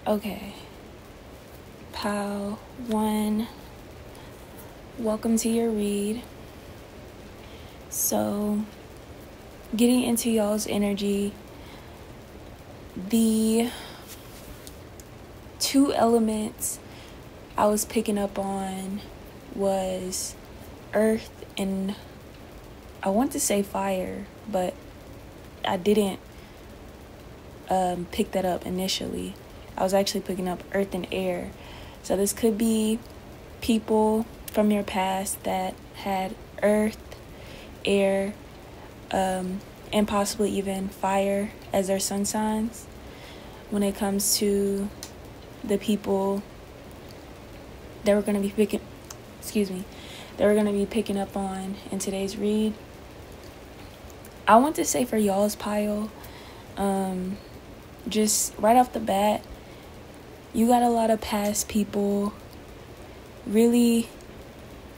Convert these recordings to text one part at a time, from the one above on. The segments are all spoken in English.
Okay. Pile 1. Welcome to your read. So, getting into y'all's energy, the 2 elements I was picking up on was earth and I want to say fire, but I didn't pick that up initially. I was actually picking up earth and air. So this could be people from your past that had earth, air, and possibly even fire as their sun signs. When it comes to the people that we're going to be picking up on in today's read, I want to say for y'all's pile, just right off the bat, you got a lot of past people really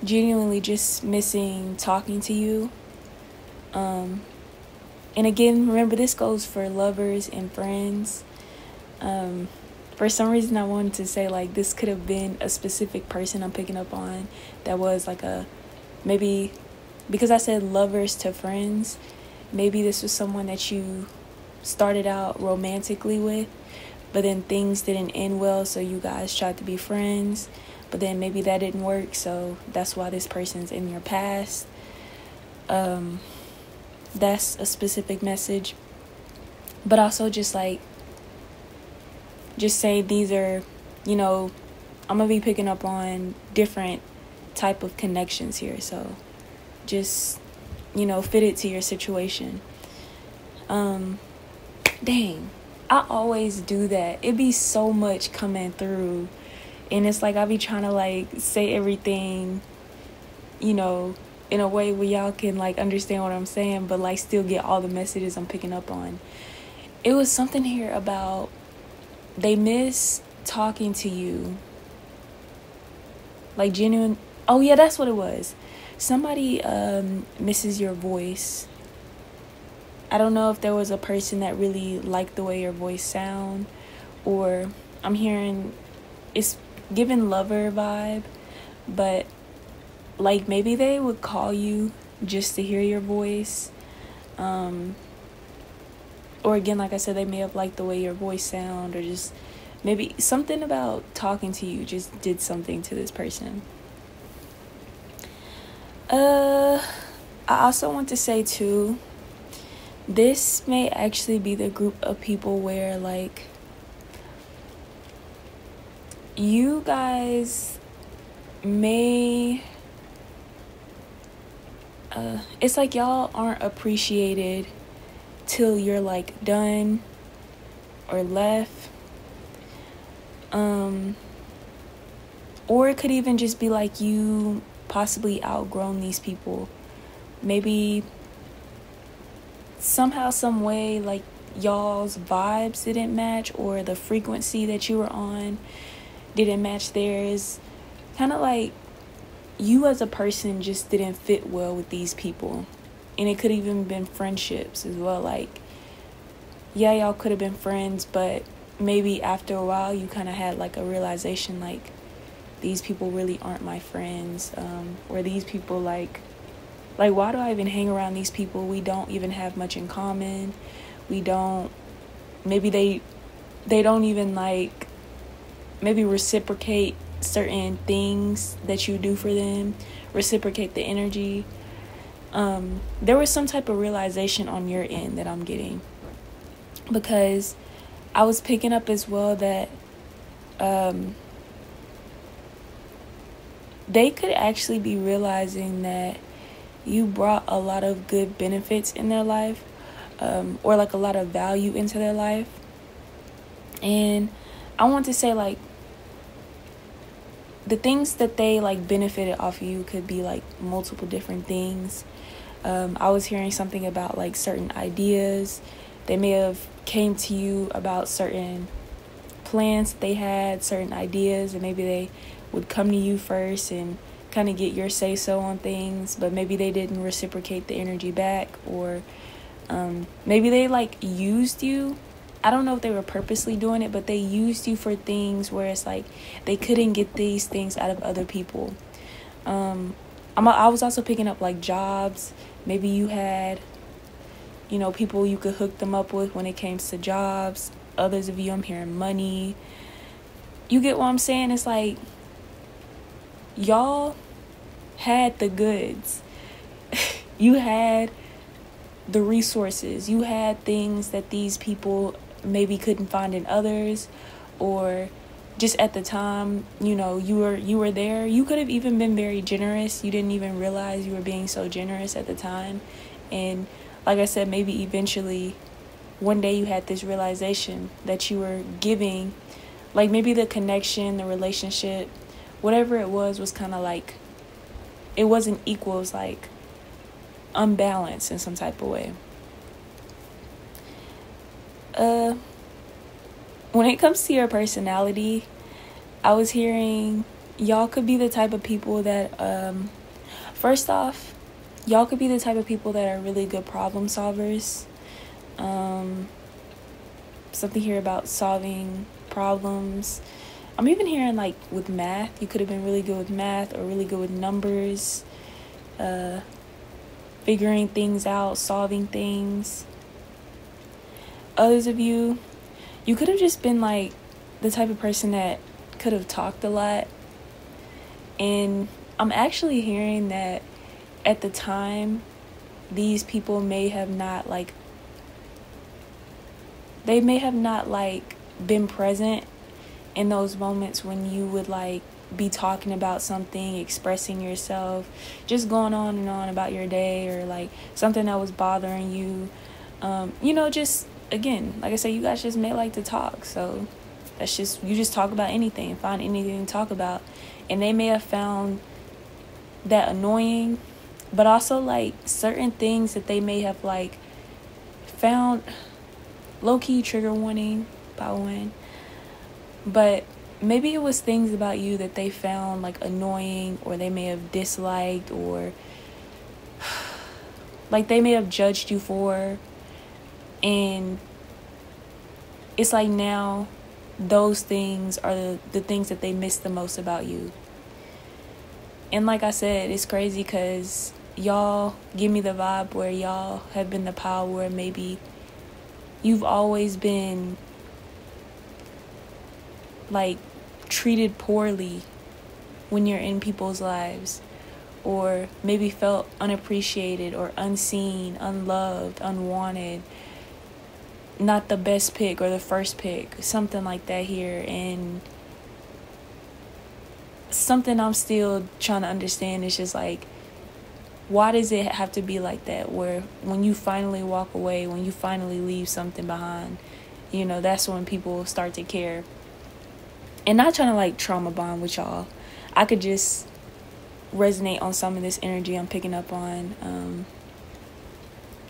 genuinely just missing talking to you. And again, remember, this goes for lovers and friends. For some reason, I wanted to say, like, this could have been a specific person I'm picking up on that was like maybe because I said lovers to friends, maybe this was someone that you started out romantically with, but then things didn't end well, so you guys tried to be friends, but then maybe that didn't work, so that's why this person's in your past. That's a specific message. But also just say these are, I'm going to be picking up on different type of connections here, so just, fit it to your situation. Dang, I always do that. It be so much coming through, and it's like I be trying to say everything, in a way where y'all can understand what I'm saying, but still get all the messages I'm picking up on. It was something here about they miss talking to you, genuine. Oh yeah, that's what it was. Somebody misses your voice. I don't know if there was a person that really liked the way your voice sound, or I'm hearing it's giving lover vibe, but maybe they would call you just to hear your voice, or again, like I said, they may have liked the way your voice sound, or just maybe something about talking to you just did something to this person. I also want to say too, this may actually be the group of people where you guys may it's like y'all aren't appreciated till you're done or left, or it could even just be you possibly outgrown these people. Maybe somehow, some way, y'all's vibes didn't match, or the frequency that you were on didn't match theirs. Kind of you as a person just didn't fit well with these people. And it could even been friendships as well. Yeah, y'all could have been friends, but maybe after a while you kind of had a realization these people really aren't my friends, or these people why do I even hang around these people? We don't even have much in common. Maybe they don't even maybe reciprocate certain things that you do for them, reciprocate the energy. There was some type of realization on your end that I'm getting, because I was picking up as well that they could actually be realizing that you brought a lot of good benefits in their life, or a lot of value into their life. And I want to say the things that they benefited off of you could be multiple different things. I was hearing something about certain ideas. They may have came to you about certain plans that they had, certain ideas, and maybe they would come to you first and kind of get your say-so on things, but maybe they didn't reciprocate the energy back, or maybe they used you I don't know if they were purposely doing it, but they used you for things where it's like they couldn't get these things out of other people. I was also picking up like jobs. Maybe you had, people you could hook them up with when it came to jobs. Others of you, I'm hearing money. You get what I'm saying? It's like y'all had the goods. You had the resources. You had things that these people maybe couldn't find in others, or just at the time, you were there. You could have even been very generous. You didn't even realize you were being so generous at the time. And like I said, maybe eventually one day you had this realization that you were giving, like maybe the connection, the relationship, whatever it was kind of like, it wasn't equal. It was like unbalanced in some type of way. When it comes to your personality, I was hearing y'all could be the type of people that, first off, y'all could be the type of people that are really good problem solvers. Something here about solving problems. I'm even hearing like with math, you could have been really good with math or really good with numbers, figuring things out, solving things. Others of you, you could have just been like the type of person that could have talked a lot. And I'm actually hearing that at the time, these people may have not been present in those moments when you would like be talking about something, expressing yourself, just going on and on about your day, or like something that was bothering you. Just again, like I said, you guys just may like to talk. So you just talk about anything, find anything to talk about. And they may have found that annoying, but also like certain things that they may have like found low-key trigger warning, by one. But maybe it was things about you that they found like annoying, or they may have disliked, or like they may have judged you for. And it's like now those things are the things that they miss the most about you. And like I said, it's crazy because y'all give me the vibe where y'all have been the power where maybe you've always been like treated poorly when you're in people's lives, or maybe felt unappreciated or unseen, unloved, unwanted, not the best pick or the first pick, something like that here. And something I'm still trying to understand is just like, why does it have to be like that, where when you finally walk away, when you finally leave something behind, that's when people start to care. And not trying to like trauma bond with y'all. I could just resonate on some of this energy I'm picking up on.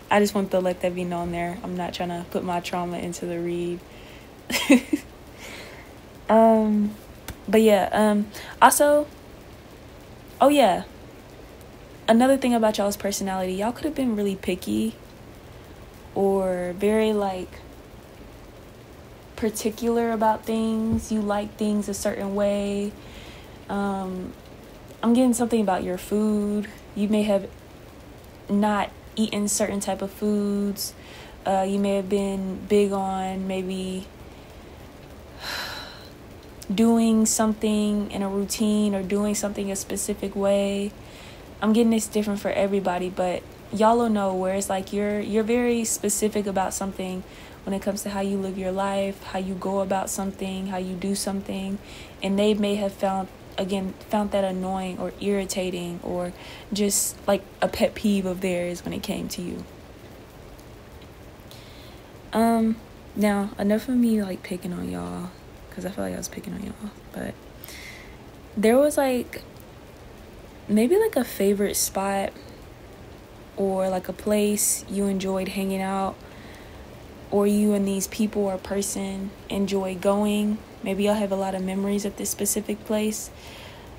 I just want to let that be known there. I'm not trying to put my trauma into the read. But yeah, also, oh yeah, another thing about y'all's personality, y'all could have been really picky or very like particular about things. You like things a certain way. I'm getting something about your food. You may have not eaten certain type of foods. You may have been big on maybe doing something in a routine or doing something a specific way. I'm getting this different for everybody, but y'all will know where it's like you're very specific about something when it comes to how you live your life, how you go about something, how you do something. And they may have found that annoying or irritating, or just like a pet peeve of theirs when it came to you. Now enough of me like picking on y'all, because I feel like I was picking on y'all, but there was like maybe like a favorite spot or like a place you enjoyed hanging out, or you and these people or person enjoy going. Maybe y'all have a lot of memories at this specific place,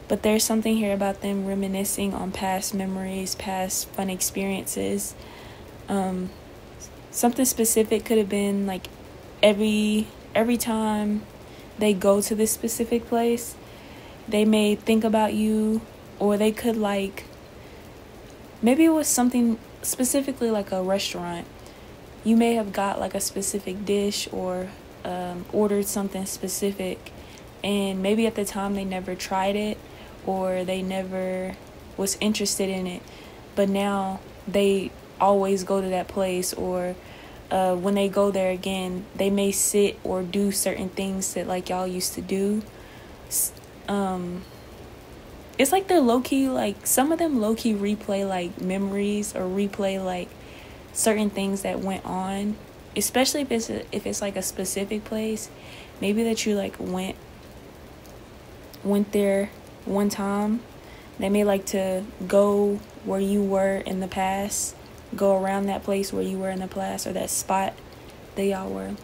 but there's something here about them reminiscing on past memories, past fun experiences. Something specific could have been like every time they go to this specific place, they may think about you, or they could like, maybe it was something specifically like a restaurant. You may have got like a specific dish or ordered something specific, and maybe at the time they never tried it or they never was interested in it, but now they always go to that place, or when they go there again, they may sit or do certain things that like y'all used to do. It's like they're low-key, like some of them low-key replay like memories or replay like certain things that went on, especially if it's like a specific place, maybe that you like went there one time. They may like to go where you were in the past, go around that place where you were in the past, or that spot that y'all were.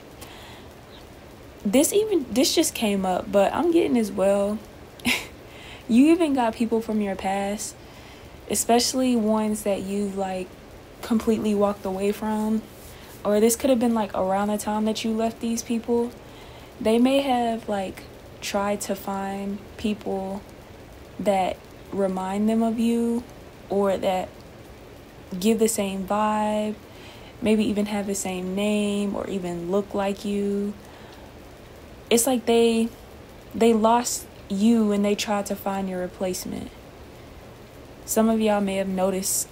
This just came up, but I'm getting as well. You even got people from your past, especially ones that you've like completely walked away from, or this could have been like around the time that you left these people. They may have like tried to find people that remind them of you, or that give the same vibe, maybe even have the same name or even look like you. It's like they lost you and they tried to find your replacement. Some of y'all may have noticed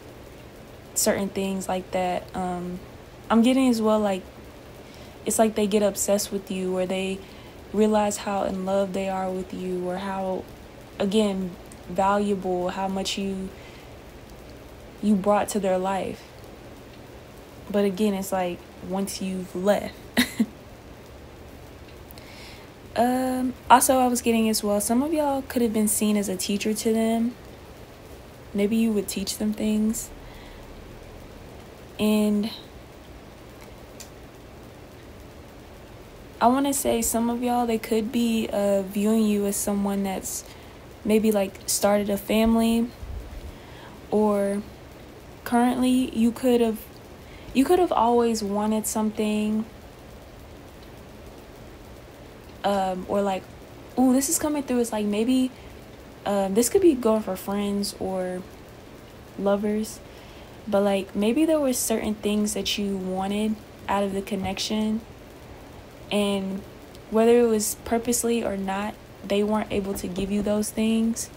certain things like that. I'm getting as well like it's like they get obsessed with you, or they realize how in love they are with you, or how, again, valuable, how much you brought to their life. But again, it's like once you've left. Also, I was getting as well, some of y'all could have been seen as a teacher to them. Maybe you would teach them things. And I want to say some of y'all, they could be viewing you as someone that's maybe like started a family, or currently you could have always wanted something, or like, ooh, this is coming through. It's like maybe this could be going for friends or lovers, but like maybe there were certain things that you wanted out of the connection, and whether it was purposely or not, they weren't able to give you those things.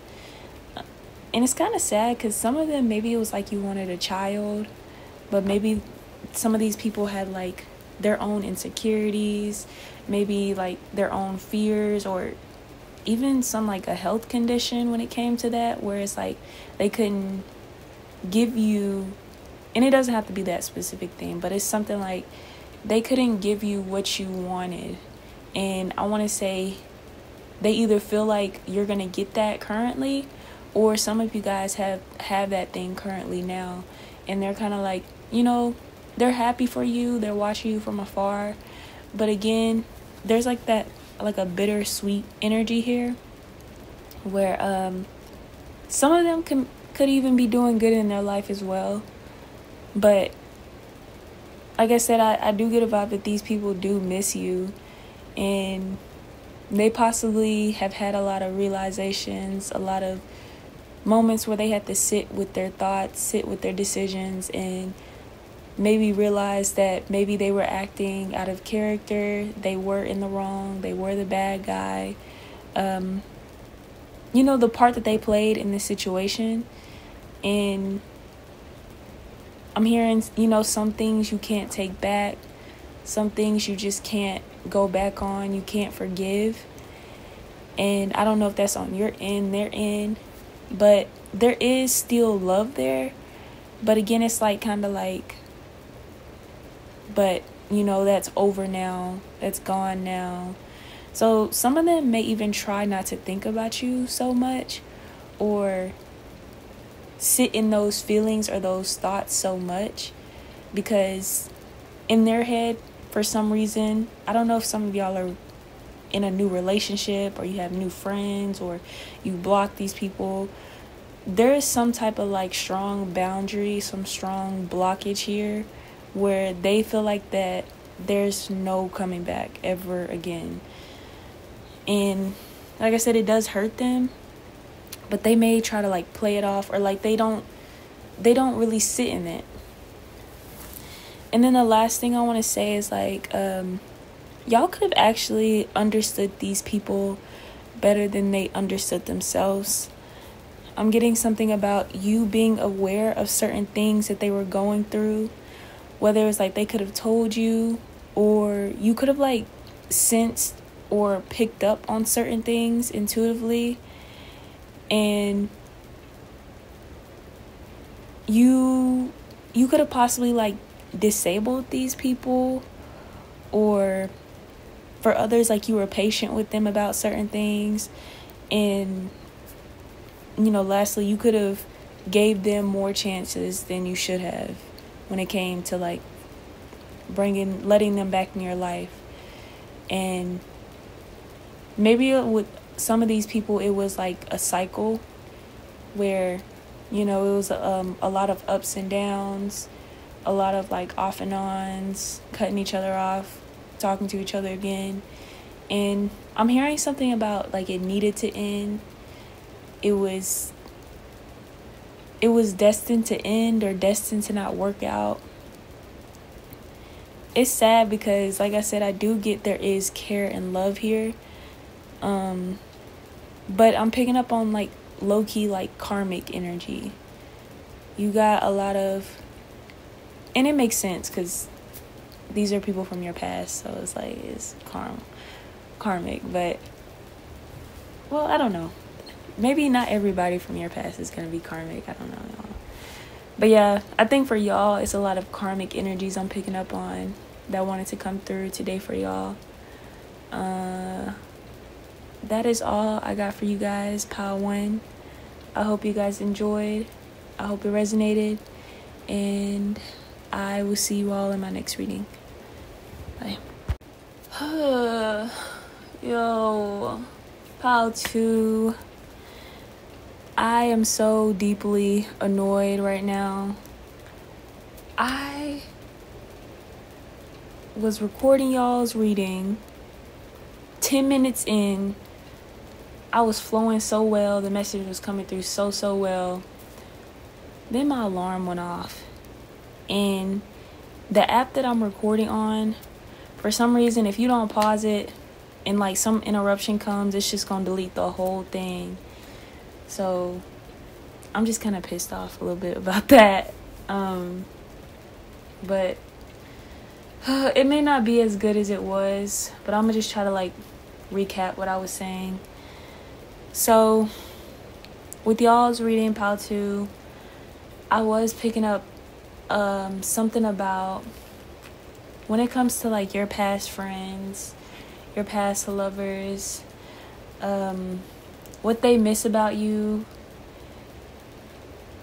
And it's kind of sad, because some of them, maybe it was like you wanted a child, but maybe some of these people had like their own insecurities, maybe like their own fears, or even some like a health condition when it came to that, where it's like they couldn't give you, and it doesn't have to be that specific thing, but it's something like they couldn't give you what you wanted. And I want to say they either feel like you're going to get that currently, or some of you guys have that thing currently now, and they're kind of like, they're happy for you, they're watching you from afar. But again, there's like that, like a bittersweet energy here, where some of them could even be doing good in their life as well. But like I said, I do get a vibe that these people do miss you, and they possibly have had a lot of realizations, a lot of moments where they had to sit with their thoughts, sit with their decisions, and maybe realize that maybe they were acting out of character, they were in the wrong, they were the bad guy. The part that they played in this situation. And I'm hearing, some things you can't take back, some things you just can't go back on, you can't forgive. And I don't know if that's on your end, their end, but there is still love there. But again, it's like kind of like, but that's over now, that's gone now. So some of them may even try not to think about you so much, or sit in those feelings or those thoughts so much, because in their head, for some reason, I don't know if some of y'all are in a new relationship, or you have new friends, or you block these people. There is some type of like strong boundary, some strong blockage here, where they feel like that there's no coming back ever again. And like I said, it does hurt them, but they may try to like play it off, or like they don't really sit in it. And then the last thing I want to say is like, y'all could have actually understood these people better than they understood themselves. I'm getting something about you being aware of certain things that they were going through, whether it's like they could have told you, or you could have like sensed or picked up on certain things intuitively, and you could have possibly like disabled these people, or for others, like you were patient with them about certain things. And lastly, you could have gave them more chances than you should have when it came to like letting them back in your life. And maybe with some of these people, it was like a cycle where it was a lot of ups and downs, a lot of like off and ons, cutting each other off, talking to each other again. And I'm hearing something about like it needed to end. It was destined to end, or destined to not work out. It's sad because, like I said, I do get there is care and love here. But I'm picking up on like low-key like karmic energy. You got a lot of, and it makes sense because these are people from your past, so it's like it's karmic. But well, I don't know. Maybe not everybody from your past is going to be karmic. I don't know, y'all. But yeah, I think for y'all, it's a lot of karmic energies I'm picking up on that wanted to come through today for y'all. That is all I got for you guys, Pile 1. I hope you guys enjoyed. I hope it resonated. And I will see you all in my next reading. Bye. Yo, Pile 2. I am so deeply annoyed right now. I was recording y'all's reading. 10 minutes in, I was flowing so well. The message was coming through so well. Then my alarm went off. And the app that I'm recording on, for some reason, if you don't pause it and like some interruption comes, it's just going to delete the whole thing. So I'm just kind of pissed off a little bit about that. But it may not be as good as it was, but I'm going to just try to like recap what I was saying. So with y'all's reading, Pile 2, I was picking up something about when it comes to like your past friends, your past lovers, what they miss about you.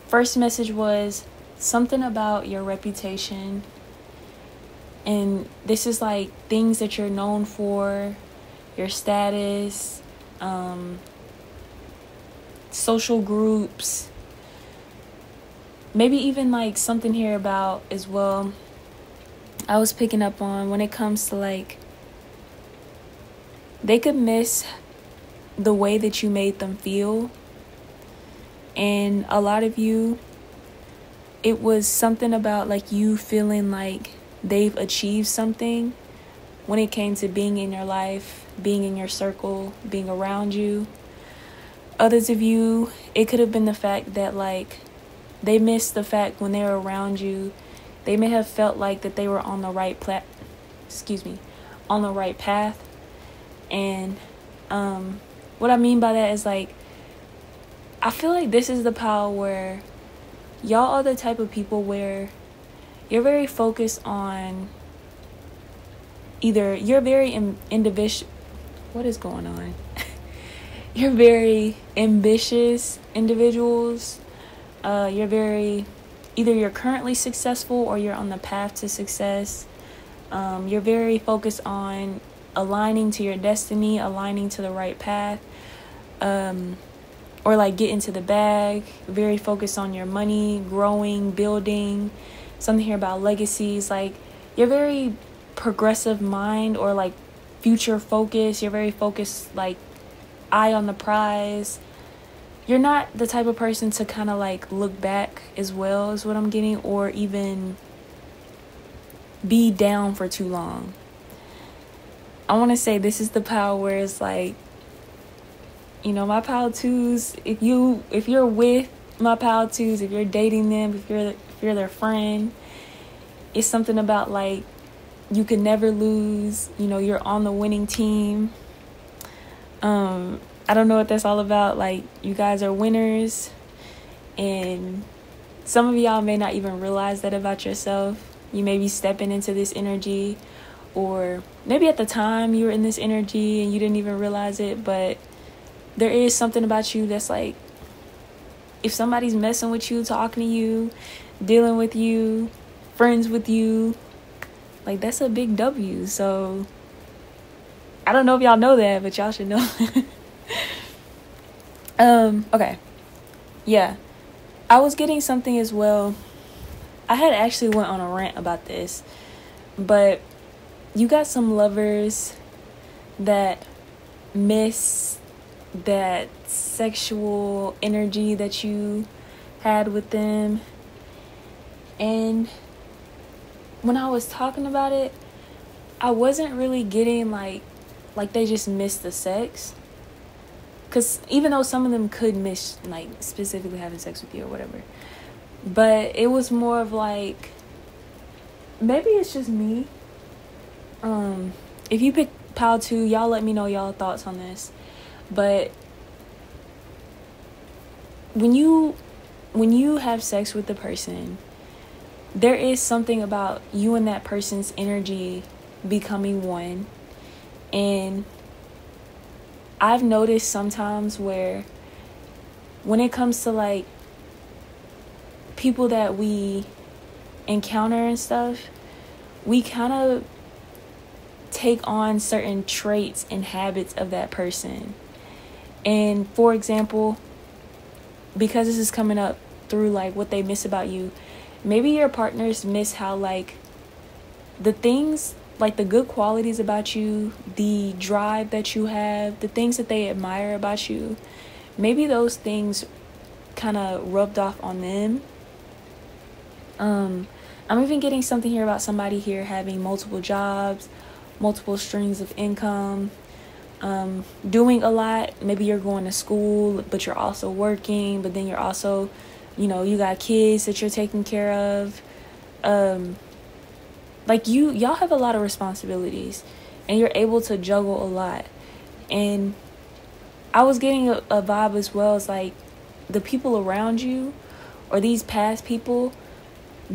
First message was something about your reputation. And this is like things that you're known for, your status, social groups. Maybe even like something here about as well. I was picking up on when it comes to like, they could miss the way that you made them feel. And a lot of you, it was something about like you feeling like they've achieved something when it came to being in your life, being in your circle, being around you. Others of you, it could have been the fact that like they missed the fact when they were around you, they may have felt like that they were on the right on the right path. And what I mean by that is like, I feel like this is the pile where y'all are the type of people where you're very focused on either you're very individual. What is going on? You're very ambitious individuals. You're very, either you're currently successful or you're on the path to success. You're very focused on aligning to your destiny, aligning to the right path, or like get into the bag. Very focused on your money, growing, building. Something here about legacies. Like you're very progressive mind, or like future focus. You're very focused, like eye on the prize. You're not the type of person to kind of like look back as well, is what I'm getting, or even be down for too long. I want to say this is the power where it's like, you know, my pal twos, if you're with my pal twos, if you're dating them, if you're their friend, it's something about like you can never lose, you know, you're on the winning team. I don't know what that's all about. Like, you guys are winners, and some of y'all may not even realize that about yourself. You may be stepping into this energy, or maybe at the time you were in this energy and you didn't even realize it, but there is something about you that's like, if somebody's messing with you, talking to you, dealing with you, friends with you, like, that's a big W. So I don't know if y'all know that, but y'all should know. Okay. Yeah. I was getting something as well. I had actually went on a rant about this, but you got some lovers that miss that sexual energy that you had with them. And when I was talking about it, I wasn't really getting like they just missed the sex. Because even though some of them could miss, like, specifically having sex with you or whatever. But it was more of like, maybe it's just me. If you pick Pal 2, y'all let me know y'all thoughts on this. But when you have sex with the person, there is something about you and that person's energy becoming one. And I've noticed sometimes where when it comes to like people that we encounter and stuff, we kind of take on certain traits and habits of that person. And for example, because this is coming up through like what they miss about you, maybe your partners miss how like the things, like the good qualities about you, the drive that you have, the things that they admire about you, maybe those things kind of rubbed off on them. I'm even getting something here about somebody here having multiple jobs, multiple streams of income, doing a lot. Maybe you're going to school, but you're also working, but then you're also, you know, you got kids that you're taking care of. Like y'all have a lot of responsibilities, and you're able to juggle a lot. And I was getting a vibe as well as like the people around you, or these past people,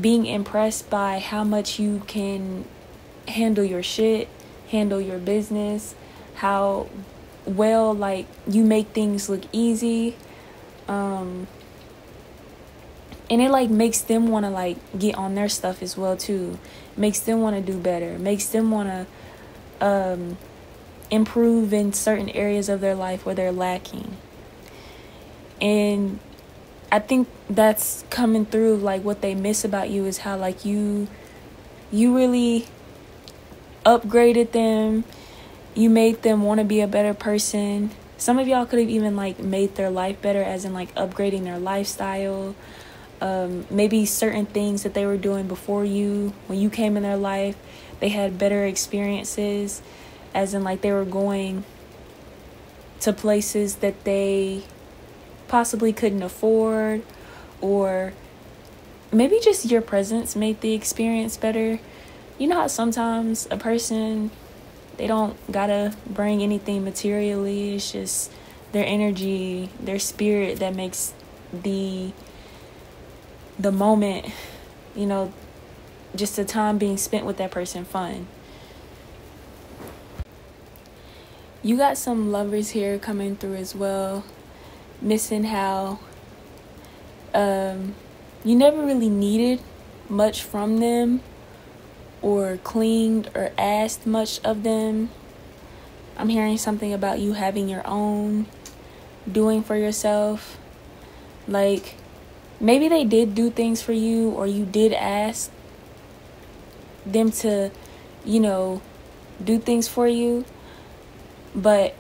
being impressed by how much you can handle your shit, handle your business, how well like you make things look easy. And it like makes them want to like get on their stuff as well too. Makes them want to do better. Makes them want to improve in certain areas of their life where they're lacking. And I think that's coming through. Like what they miss about you is how like you really upgraded them. You made them want to be a better person. Some of y'all could have even like made their life better, as in like upgrading their lifestyle. Maybe certain things that they were doing before you, when you came in their life, they had better experiences, as in like they were going to places that they possibly couldn't afford, or maybe just your presence made the experience better. You know how sometimes a person, they don't gotta bring anything materially, it's just their energy, their spirit that makes the moment, you know, just the time being spent with that person fun. You got some lovers here coming through as well, missing how you never really needed much from them, or cleaned or asked much of them. I'm hearing something about you having your own, doing for yourself. Like, maybe they did do things for you, or you did ask them to do things for you, but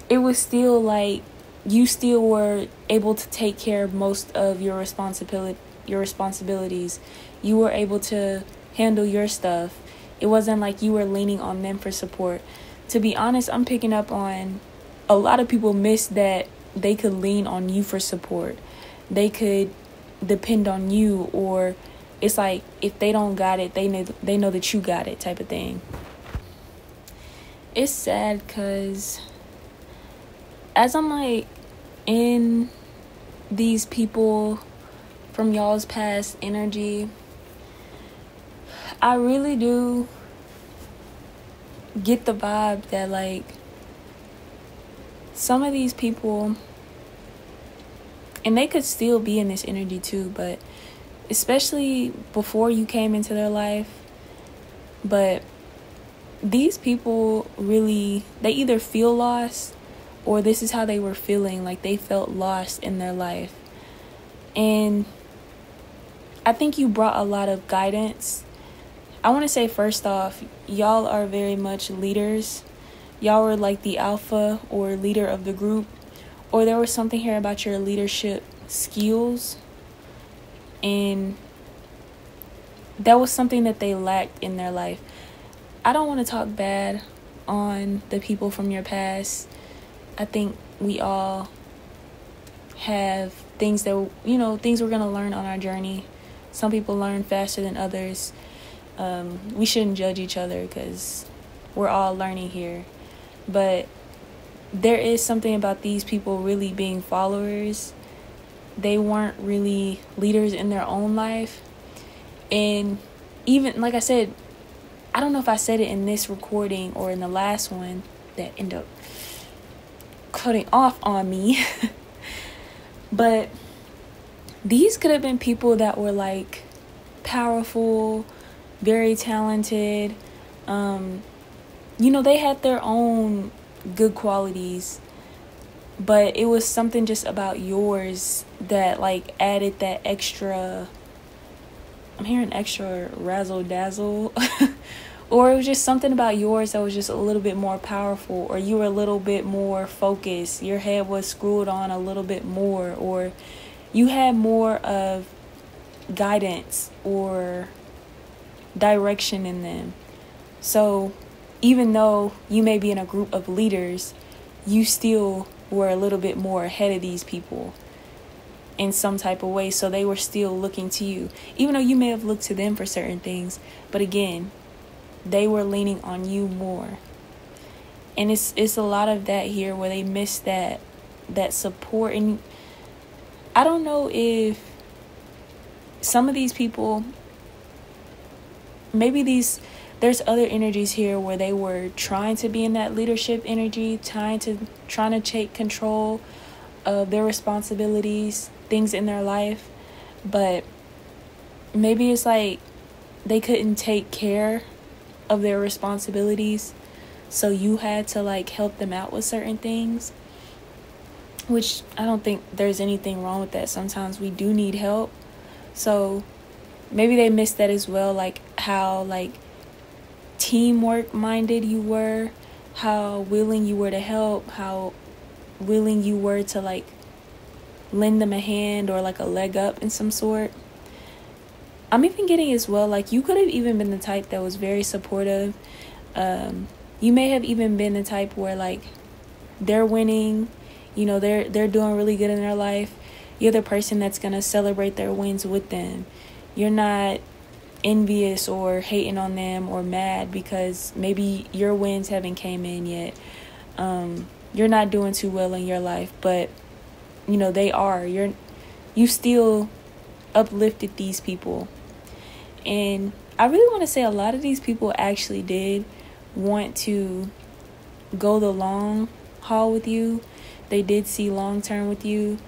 it was still like you still were able to take care of most of your responsibilities. You were able to handle your stuff. It wasn't like you were leaning on them for support. To be honest, I'm picking up on a lot of people miss that they could lean on you for support. They could depend on you, or it's like if they don't got it, they know that you got it type of thing. It's sad because as I'm like in these people from y'all's past energy, I really do get the vibe that like some of these people, and they could still be in this energy too, but especially before you came into their life, but these people really, they either feel lost or this is how they were feeling, like they felt lost in their life. And I think you brought a lot of guidance. I want to say first off, y'all are very much leaders. Y'all were like the alpha or leader of the group, or there was something here about your leadership skills, and that was something that they lacked in their life. I don't want to talk bad on the people from your past. I think we all have things that, things we're going to learn on our journey. Some people learn faster than others. We shouldn't judge each other because we're all learning here. But there is something about these people really being followers. They weren't really leaders in their own life. And even, like I said, I don't know if I said it in this recording or in the last one that ended up cutting off on me. But these could have been people that were like powerful, very talented. They had their own good qualities, but it was something just about yours that like added that extra, I'm hearing extra razzle dazzle. Or it was just something about yours that was just a little bit more powerful, or you were a little bit more focused. Your head was screwed on a little bit more, or you had more of guidance or direction in them. So even though you may be in a group of leaders, you still were a little bit more ahead of these people in some type of way. So they were still looking to you, even though you may have looked to them for certain things. But again, they were leaning on you more. And it's a lot of that here where they miss that support. And I don't know if some of these people, maybe there's other energies here where they were trying to be in that leadership energy, trying to take control of their responsibilities, things in their life. But maybe it's like they couldn't take care of their responsibilities, so you had to like help them out with certain things, which I don't think there's anything wrong with that. Sometimes we do need help. So maybe they missed that as well, like how like teamwork minded you were, how willing you were to help, how willing you were to like lend them a hand or like a leg up in some sort. I'm even getting as well, like you could have even been the type that was very supportive. You may have even been the type where like they're winning, they're doing really good in their life. You're the person that's going to celebrate their wins with them. You're not envious or hating on them or mad because maybe your wins haven't came in yet. You're not doing too well in your life, but they are. You still uplifted these people. And I really want to say a lot of these people actually did want to go the long haul with you. They did see long term with you,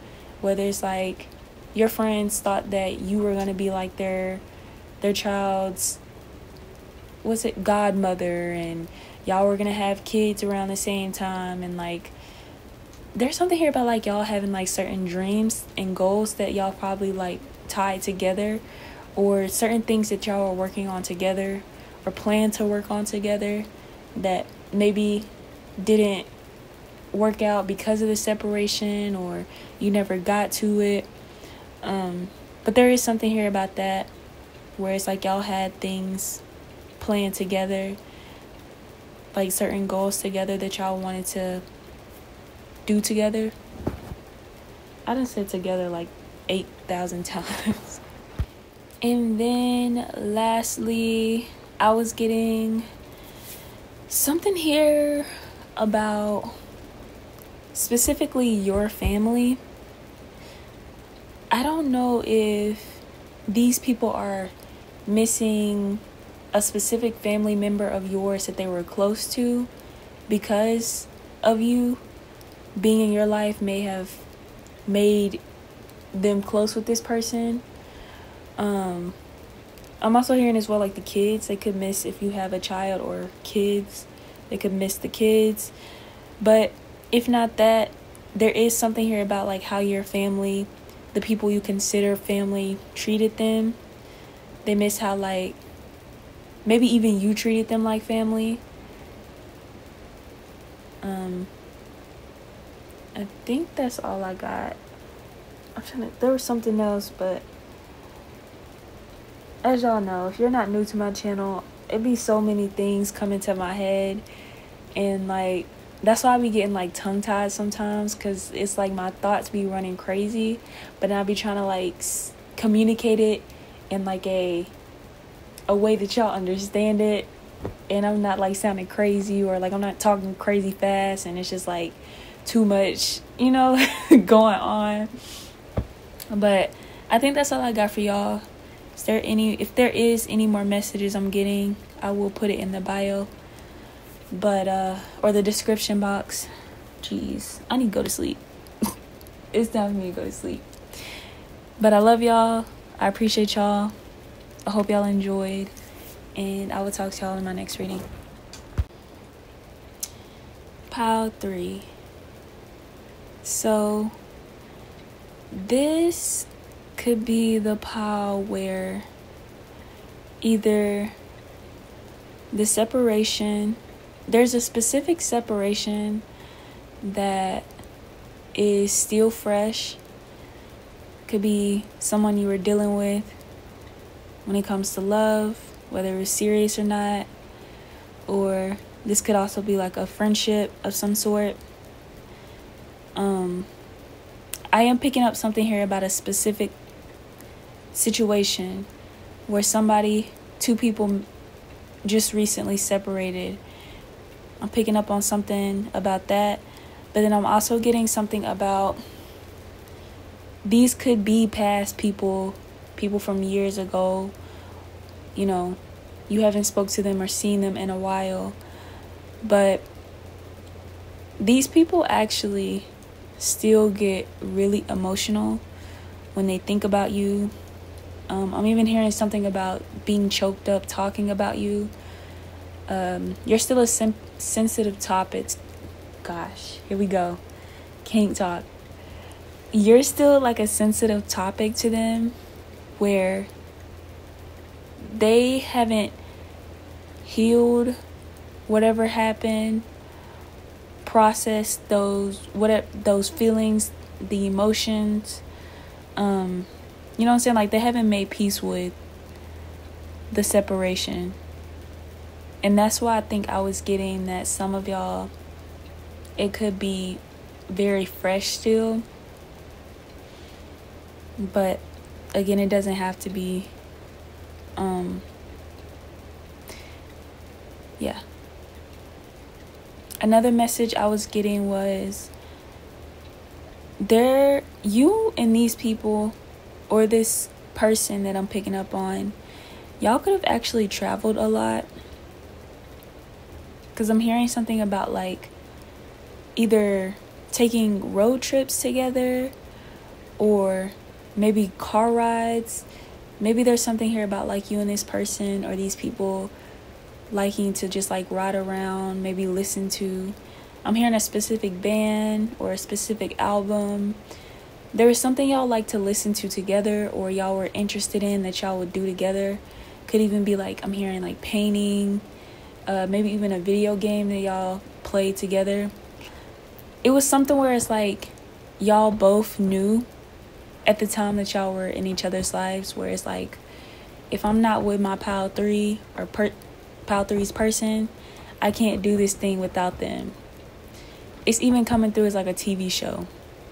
whether it's like your friends thought that you were going to be like their child's godmother, and y'all were going to have kids around the same time. And like there's something here about like y'all having like certain dreams and goals that y'all probably like tied together, or certain things that y'all are working on together, or plan to work on together that maybe didn't work out because of the separation, or you never got to it. But there is something here about that, where it's like y'all had things planned together, like certain goals together that y'all wanted to do together. I done said together like 8,000 times. And then lastly, I was getting something here about specifically your family. I don't know if these people are missing a specific family member of yours that they were close to, because of you being in your life may have made them close with this person. I'm also hearing as well, like the kids, they could miss, if you have a child or kids, they could miss the kids. But if not that, there is something here about like how your family, the people you consider family, treated them. They miss how, like, maybe even you treated them like family. I think that's all I got. There was something else, but as y'all know, if you're not new to my channel, it be so many things coming to my head, and like that's why I be getting like tongue-tied sometimes, because it's like my thoughts be running crazy, but then I be trying to like communicate it in like a way that y'all understand it, and I'm not like sounding crazy, or like I'm not talking crazy fast, and it's just like too much, you know, going on. But I think that's all I got for y'all. If there is any more messages I'm getting, I will put it in the bio, but or the description box. Jeez, I need to go to sleep. It's time for me to go to sleep. But I love y'all. I appreciate y'all. I hope y'all enjoyed, and I will talk to y'all in my next reading. Pile 3. So this could be the pile where either the separation, there's a specific separation that is still fresh. Could be someone you were dealing with when it comes to love, whether it was serious or not, or this could also be like a friendship of some sort. I am picking up something here about a specific situation where two people just recently separated. I'm picking up on something about that, but then I'm also getting something about these could be past people from years ago. You know, you haven't spoke to them or seen them in a while, but these people actually still get really emotional when they think about you. I'm even hearing something about being choked up talking about you. You're still a sensitive topic. Gosh, here we go. Can't talk. You're still like a sensitive topic to them, where they haven't healed whatever happened, processed those feelings, the emotions. You know what I'm saying? Like they haven't made peace with the separation. And that's why I think I was getting that some of y'all, it could be very fresh still. But again, it doesn't have to be. Yeah. Another message I was getting was you and these people, or this person that I'm picking up on, y'all could have actually traveled a lot. Because I'm hearing something about like either taking road trips together, or maybe car rides. Maybe there's something here about like you and this person or these people liking to just like ride around, maybe listen to. I'm hearing a specific band or a specific album. There was something y'all like to listen to together, or y'all were interested in that y'all would do together. Could even be like, I'm hearing like painting, maybe even a video game that y'all played together. It was something where it's like y'all both knew at the time that y'all were in each other's lives, where it's like, if I'm not with my Pal 3 or Pal 3's person, I can't do this thing without them. It's even coming through as like a TV show.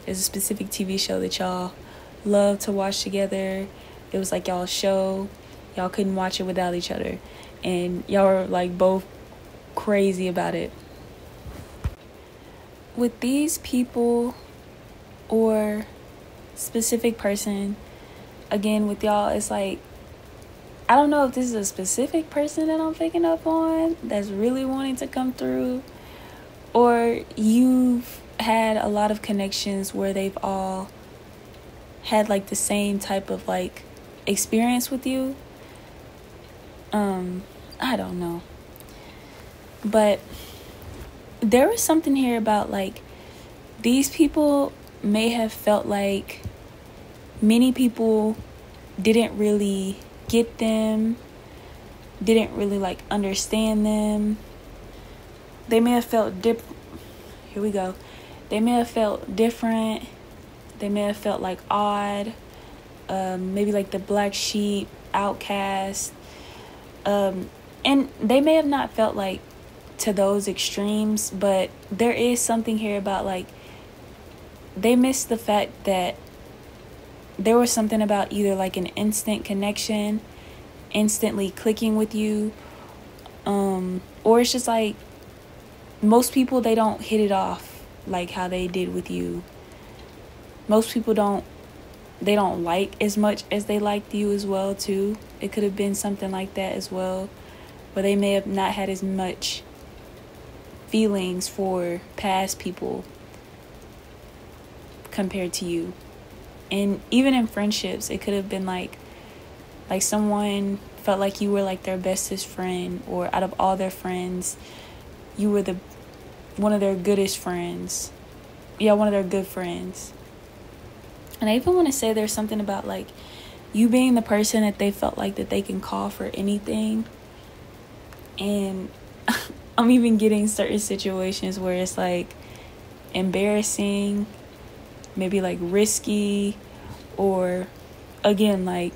There's a specific TV show that y'all love to watch together. It was like y'all's show. Y'all couldn't watch it without each other. And y'all were like both crazy about it. With these people or specific person, again, with y'all, it's like, I don't know if this is a specific person that I'm picking up on that's really wanting to come through, or you've had a lot of connections where they've all had like the same type of like experience with you. I don't know. But there was something here about like these people may have felt like many people didn't really get them, didn't really like understand them. They may have felt Here we go. They may have felt different. They may have felt like odd, maybe like the black sheep, outcast. And they may have not felt like to those extremes, but there is something here about like they missed the fact that there was something about either like an instant connection, instantly clicking with you, or it's just like most people, they don't hit it off like how they did with you. Most people don't like as much as they liked you as well too. It could have been something like that as well, where they may have not had as much feelings for past people compared to you. And even in friendships, it could have been like someone felt like you were like their bestest friend, or out of all their friends, you were one of their goodest friends. Yeah, one of their good friends. And I even want to say there's something about like you being the person that they felt like that they can call for anything. And I'm even getting certain situations where it's like embarrassing, maybe like risky, or again like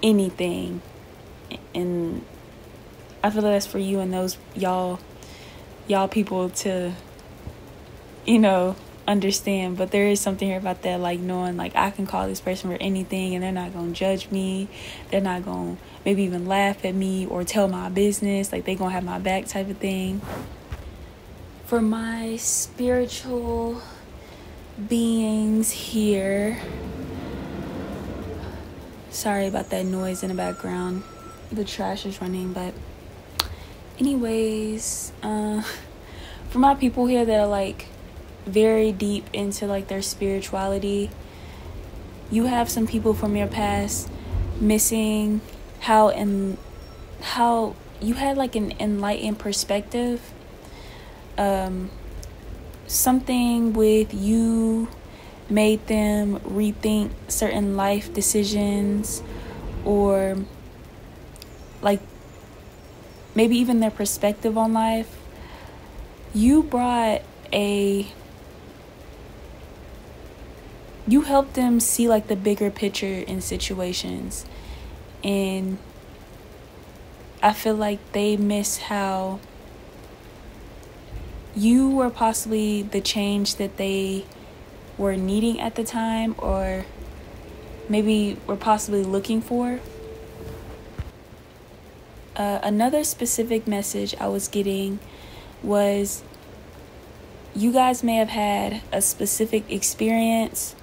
anything. And I feel like that's for you and those y'all people to, understand. But there is something here about that, like knowing like I can call this person for anything and they're not gonna judge me, they're not gonna maybe even laugh at me or tell my business, like they gonna have my back type of thing. For my spiritual beings here, sorry about that noise in the background, the trash is running. But anyways, for my people here that are like very deep into like their spirituality, you have some people from your past missing how you had like an enlightened perspective. Something with you made them rethink certain life decisions, or like maybe even their perspective on life. You helped them see like the bigger picture in situations. And I feel like they miss how you were possibly the change that they were needing at the time, or maybe were possibly looking for. Another specific message I was getting was you guys may have had a specific experience,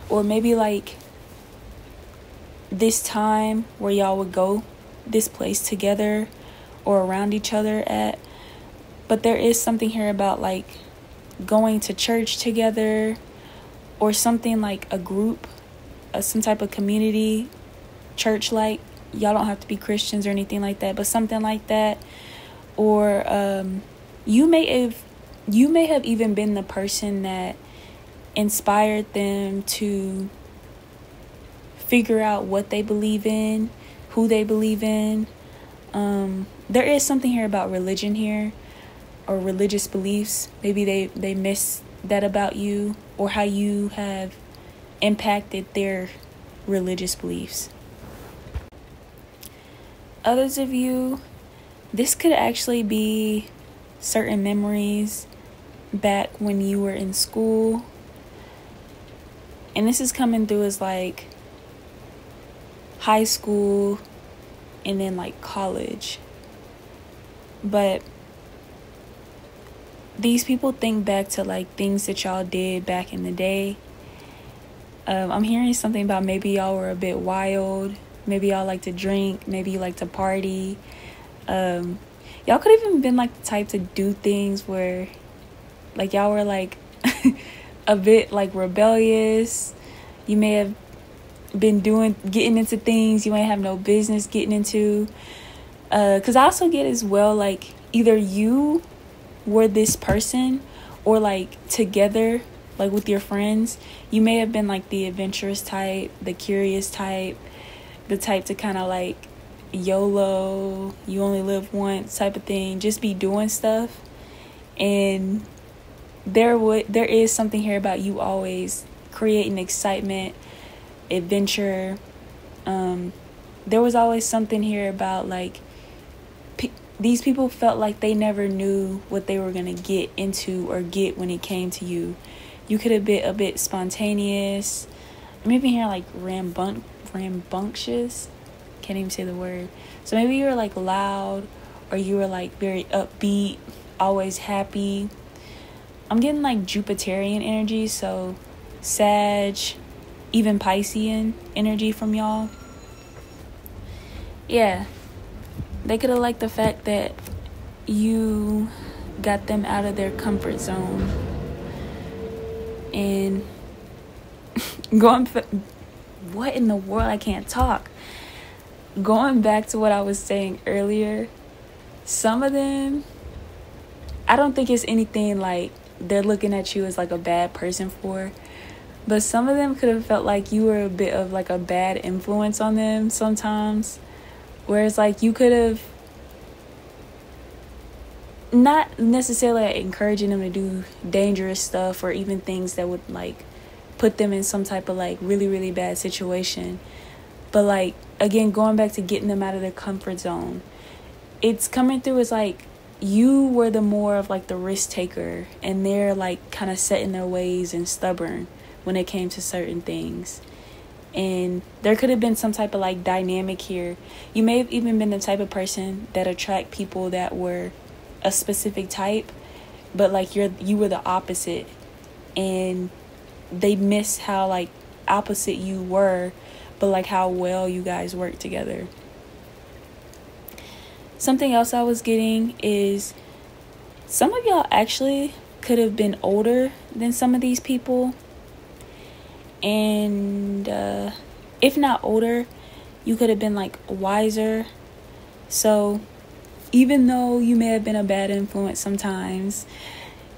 or maybe like this time where y'all would go this place together or around each other at. But there is something here about like going to church together, or something like a group, some type of community, church like. Y'all don't have to be Christians or anything like that, but something like that. Or you may have even been the person that inspired them to figure out what they believe in, who they believe in. There is something here about religion here, or religious beliefs. Maybe they miss that about you, or how you have impacted their religious beliefs. Others of you, this could actually be certain memories back when you were in school. And this is coming through as like high school and then like college. But these people think back to like things that y'all did back in the day. I'm hearing something about maybe y'all were a bit wild. Maybe y'all like to drink. Maybe you like to party. Y'all could even been like the type to do things where like y'all were like a bit like rebellious. You may have been getting into things you might have no business getting into. Because I also get as well, like either you were this person, or like together, like with your friends, you may have been like the adventurous type, the curious type, the type to kind of like YOLO, you only live once type of thing, just be doing stuff. And there is something here about you always creating excitement, adventure. There was always something here about like these people felt like they never knew what they were going to get into or get when it came to you. You could have been a bit spontaneous. I'm even hearing like rambunctious. Can't even say the word. So maybe you were like loud, or you were like very upbeat, always happy. I'm getting like Jupiterian energy, so Sag, even Piscean energy from y'all. Yeah. They could have liked the fact that you got them out of their comfort zone. And what in the world? I can't talk. Going back to what I was saying earlier, some of them, I don't think it's anything like they're looking at you as like a bad person for, but some of them could have felt like you were a bit of like a bad influence on them sometimes. Whereas like you could have, not necessarily like encouraging them to do dangerous stuff or even things that would like put them in some type of like really, really bad situation. But like, again, going back to getting them out of their comfort zone, it's coming through as like you were the more of like the risk taker, and they're like kind of set in their ways and stubborn when it came to certain things. And there could have been some type of like dynamic here. You may have even been the type of person that attract people that were a specific type, but like you were the opposite, and they miss how like opposite you were, but like how well you guys work together. Something else I was getting is some of y'all actually could have been older than some of these people. And if not older, you could have been like wiser. So even though you may have been a bad influence sometimes,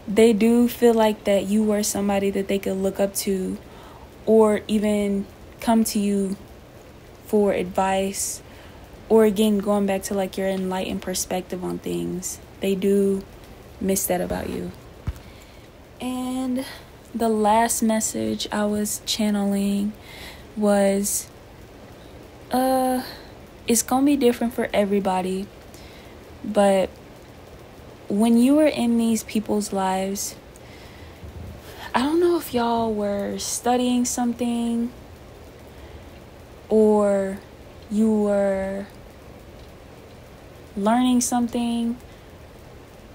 they do feel like that you were somebody that they could look up to, or even come to you for advice, or again, going back to like your enlightened perspective on things. They do miss that about you. And the last message I was channeling was, it's gonna be different for everybody, but when you were in these people's lives, I don't know if y'all were studying something, or you were learning something,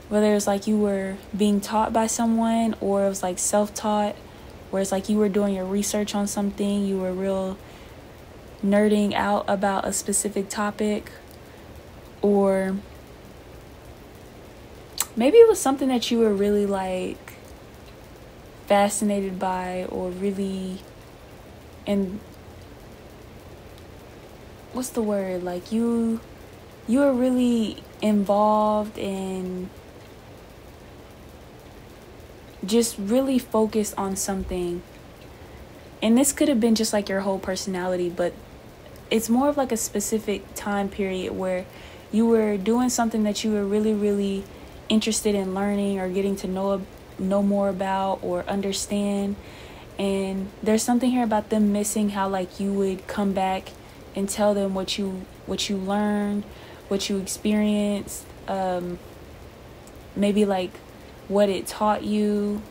whether it's like you were being taught by someone, or it was like self-taught, where it's like you were doing your research on something, you were real nerding out about a specific topic, or maybe it was something that you were really like fascinated by, or really, and what's the word, like you were really involved in just really focused on something. And this could have been just like your whole personality, but it's more of like a specific time period where you were doing something that you were really, really interested in learning or getting to know more about or understand. And there's something here about them missing how like you would come back and tell them what you learned, what you experienced, maybe like what it taught you.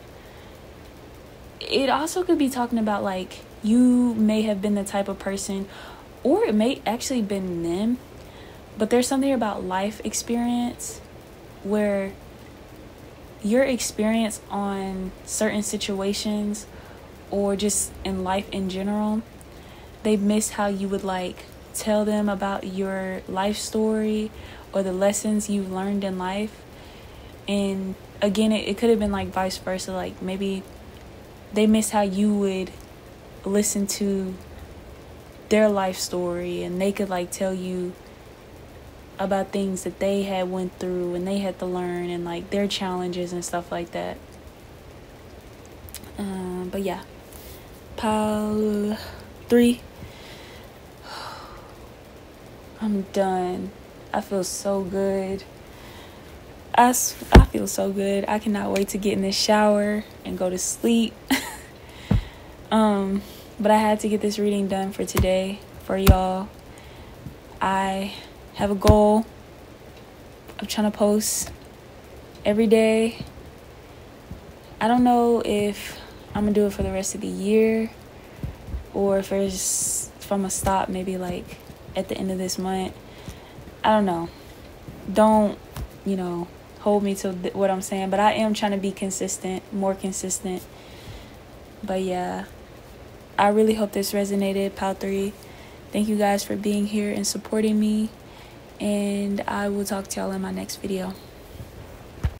It also could be talking about like you may have been the type of person, or it may actually been them, but there's something about life experience where your experience on certain situations or just in life in general, they miss how you would like tell them about your life story or the lessons you've learned in life. And again, it could have been like vice versa. Like maybe they miss how you would listen to their life story and they could like tell you about things that they had went through and they had to learn and like their challenges and stuff like that. But yeah, pile 3. I'm done. I feel so good. I feel so good. I cannot wait to get in this shower and go to sleep. But I had to get this reading done for today for y'all. I have a goal of trying to post every day. I don't know if I'm gonna do it for the rest of the year or if I'm gonna stop maybe like at the end of this month. I don't know. Don't, hold me to what I'm saying, but I am trying to be consistent, more consistent. But yeah, I really hope this resonated, Pile 3. Thank you guys for being here and supporting me, and I will talk to y'all in my next video.